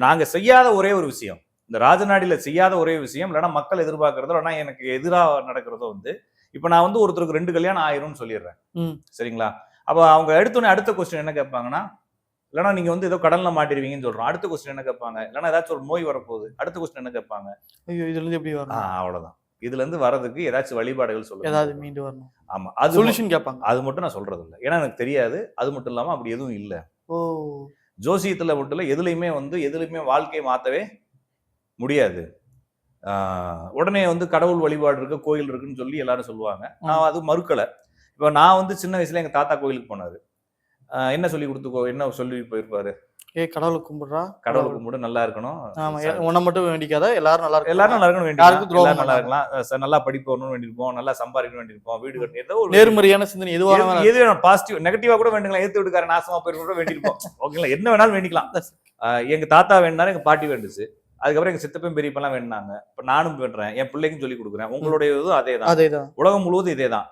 நாங்க செய்யாத ஒரே ஒரு விஷயம், இந்த ராஜநாடியில செய்யாத ஒரே விஷயம், இல்லைன்னா மக்கள் எதிர்பார்க்கறதோ இல்லைன்னா எனக்கு எதிராக நடக்கிறதோ வந்து, இப்ப நான் வந்து ஒருத்தருக்கு 2 கல்யாணம் ஆயிரும்னு சொல்லிடுறேன். சரிங்களா? அப்ப அவங்க எடுத்தோடனே அடுத்த கொஸ்டின் என்ன கேட்பாங்கன்னா, இல்லைன்னா நீங்க வந்து ஏதோ கடன்ல மாட்டிருவீங்கன்னு சொல்றோம். அடுத்த கொஸ்டின் என்ன கேட்பாங்க? இல்லைன்னா ஏதாச்சும் ஒரு நோய் வரப்போகுது. அடுத்த கொஸ்டின் என்ன கேட்பாங்க? ஐயோ, இதுல இருந்து எப்படி வரணும்? அவ்வளவுதான். இதுல இருந்து வரதுக்கு ஏதாச்சும் வழிபாடுகள் சொல்லுங்க. ஏதாவது மீண்டு வரணும். ஆமா. அது சொல்யூஷன் கேட்பாங்க. அது மட்டும் நான் சொல்றது இல்ல. ஏன்னா எனக்கு தெரியாது. அது மட்டும் இல்லாம அப்படி எதுவும் இல்ல. ஓ. ஜோசியத்துல மட்டும் இல்ல, எதுலயுமே வாழ்க்கையை மாத்தவே முடியாது. உடனே வந்து கடவுள் வழிபாடு இருக்கு, கோயில் இருக்குன்னு சொல்லி எல்லாரும் சொல்லுவாங்க. நான் அது மறுக்கல. இப்ப நான் வந்து சின்ன வயசுல எங்க தாத்தா கோயிலுக்கு போனாரு. என்ன சொல்லி கொடுத்து என்ன சொல்லி போயிருப்பாரு? கடவுளை கும்பிடுறா, கடவுளை கும்பிடு, நல்லா இருக்கணும். ஆமா, உன்னை மட்டும் வேண்டிக்காத, எல்லாரும் நல்லா இருக்கணும், எல்லாரும் நல்லா இருக்கணும் யாருக்கும் துரோகம் வேண்டியிருக்கோம். நல்லா இருக்கலாம், நல்லா படிப்பு வரணும்னு வேண்டியிருப்போம், நல்லா சம்பாதிக்கணும் வேண்டியிருப்போம், வீடு கட்டணும், ஏதோ ஒரு நேர்மறையான சிந்தனை எது வேணும், பாசிட்டிவ் நெகட்டிவா கூட வேண்டுங்களா, ஏத்து வீட்டுக்கார நாசமா போயிருக்க கூட வேண்டியிருப்போம். ஓகேங்களா? என்ன வேணாலும் வேண்டிக்கலாம். எங்க தாத்தா வேண்டாரு, எங்க பாட்டி வேண்டுச்சு. அதுக்கப்புறம் எங்க சித்தப்பன் பெரியப்பெல்லாம் வேண்டாங்க. இப்ப நானும் வேண்டுறேன், என் பிள்ளைக்கும் சொல்லி கொடுக்குறேன். உங்களுடைய இதுவும் அதேதான். உலகம் முழுவதும் இதேதான்.